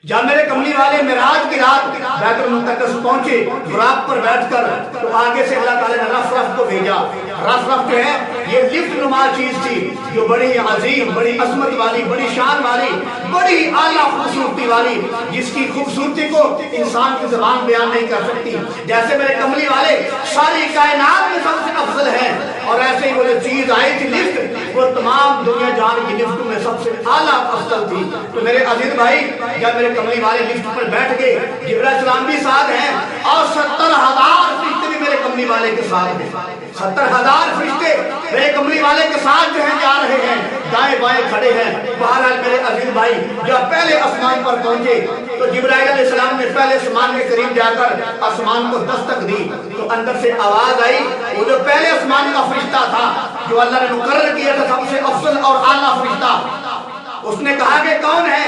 جب میرے کملی والے معراج کی رات بیت المقدس پہنچے براق پر بیٹھ کر، تو آگے سے اللہ تعالیٰ نے رف رف کو بھیجا۔ رف رف جو ہے یہ لفٹ نما چیز تھی جو بڑی عظیم، بڑی عظمت والی، بڑی شان والی، بڑی اعلیٰ خوبصورتی والی، جس کی خوبصورتی کو انسان کی زبان بیان نہیں کر سکتی۔ جیسے میرے کملی والے ساری کائنات میں سب سے افضل ہیں، اور ایسے ہی وہ جو چیز آئی تھی لفٹ، وہ تمام دنیا جان کی لفٹوں میں سب سے اعلیٰ افضل تھی۔ تو میرے عزیز بھائی، جب میرے کملی والے لفٹ پر بیٹھ گئے، جبرائیل السلام بھی ساتھ ہیں، اور 70,000 فرشتے بھی میرے کملی والے کے ساتھ ہیں۔ 70,000 فرشتے میرے کملی والے کے ساتھ جو ہیں جا رہے ہیں، دائیں بائیں کھڑے ہیں۔ بہرحال میرے عزیز بھائی، جب پہلے آسمان پر پہنچے تو جبرائیل علیہ السلام نے پہلے آسمان کے قریب جا کر آسمان کو دستک دی، تو اندر سے آواز آئی۔ وہ جو پہلے آسمان کا فرشتہ تھا جو اللہ نے مقرر کیا تھا سب سے افضل اور اعلیٰ فرشتہ، اس نے کہا کہ کون ہے؟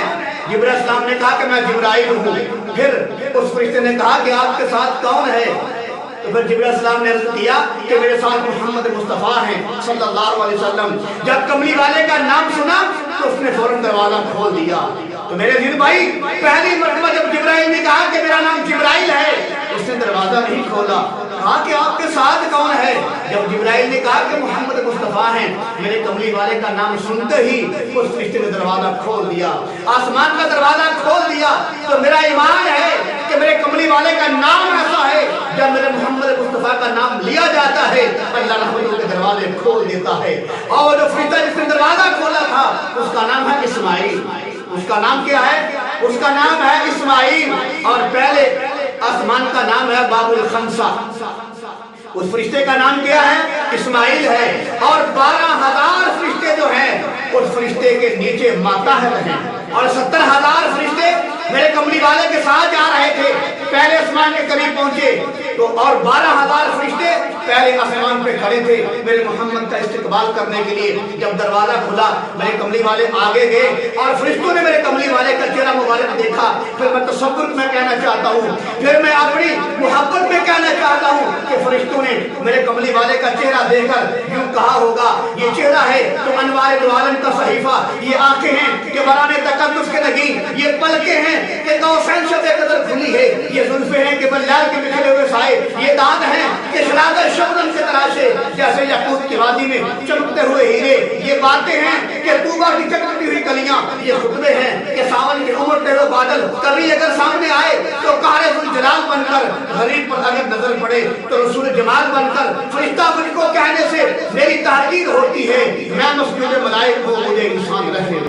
جبرائیل السلام نے کہا کہ میں جبرائیل ہوں۔ پھر اس فرشتے نے کہا کہ آپ کے ساتھ کون ہے؟ تو پھر جبرائیل السلام نے عرض کیا کہ میرے ساتھ محمد مصطفیٰ ہیں صلی اللہ علیہ وسلم۔ جب کملی والے کا نام سنا تو اس نے فوراً دروازہ کھول دیا۔ تو میرے عزیز بھائی، پہلی مرتبہ جب جبرائیل نے کہا کہ میرا نام جبرائیل ہے، اس نے دروازہ نہیں کھولا، کہا کہ آپ کے ساتھ کون ہے؟ جب جبرائیل نے کہا کہ محمد مصطفیٰ ہیں، میرے کملی والے کا نام سنتے ہی اس فرشتے نے دروازہ کھول دیا، آسمان کا دروازہ کھول دیا۔ تو میرا ایمان ہے کہ میرے کملی والے کا نام ایسا ہے، جب میرے محمد مصطفیٰ کا نام لیا جاتا ہے اللہ رحمتوں کے دروازے کھول دیتا ہے۔ اور جو فرشتہ جس نے دروازہ کھولا تھا اس کا نام ہے اسماعیل۔ اس کا نام کیا ہے؟ اس کا نام ہے اسماعیل۔ اور پہلے آسمان کا نام ہے باب الخمسہ، اس فرشتے کا نام کیا ہے؟ اسماعیل ہے۔ اور 12,000 فرشتے جو ہیں اس فرشتے کے نیچے ماتحت ہیں، اور 70,000 فرشتے میرے کملی والے کے ساتھ جا رہے تھے۔ پہلے آسمان کے قریب پہنچے تو اور 12,000 فرشتے پہلے آسمان پہ کھڑے تھے میرے محمد کا استقبال کرنے کے لیے۔ جب دروازہ کھلا میرے کملی والے آگے گئے، اور فرشتوں نے میرے کملی والے کا چہرہ مبارک دیکھا۔ پھر میں تصور میں کہنا چاہتا ہوں، پھر میں اپنی محبت میں کہنا چاہتا ہوں کہ فرشتوں نے میرے کملی والے کا چہرہ دیکھ کر یوں کہا ہوگا، یہ چہرہ ہے تو انوار دو عالم کا صحیفہ، یہ آنکھیں ہیں کہ برانے تقدس کے لگی، یہ پلکیں ہیں کہ قوسین شب قدر کھلی ہے، یہ زلفیں ہیں کہ بلیل کے بکھرے ہوئے سائے، یہ دانت ہیں کہ شرادر شبنم سے تراشے جیسے یاقوت کی وادی میں چمکتے ہوئے ہیرے، یہ باتیں ہیں کہ طوبہ کی چمکتی ہوئی کلیاں، یہ خطبے ہیں کہ ساون کے امڑتے ہوئے بادل کبھی اگر سامنے آئے تو قہر ذوالجلال بن کر، غریب پر اگر نظر پڑے تو رسول جمال بن کر۔ فرشتہ مجھ کو کہنے سے میری تحقیر ہوتی ہے، میں مسجد ملائک ہوں، مجھے انسان رہے۔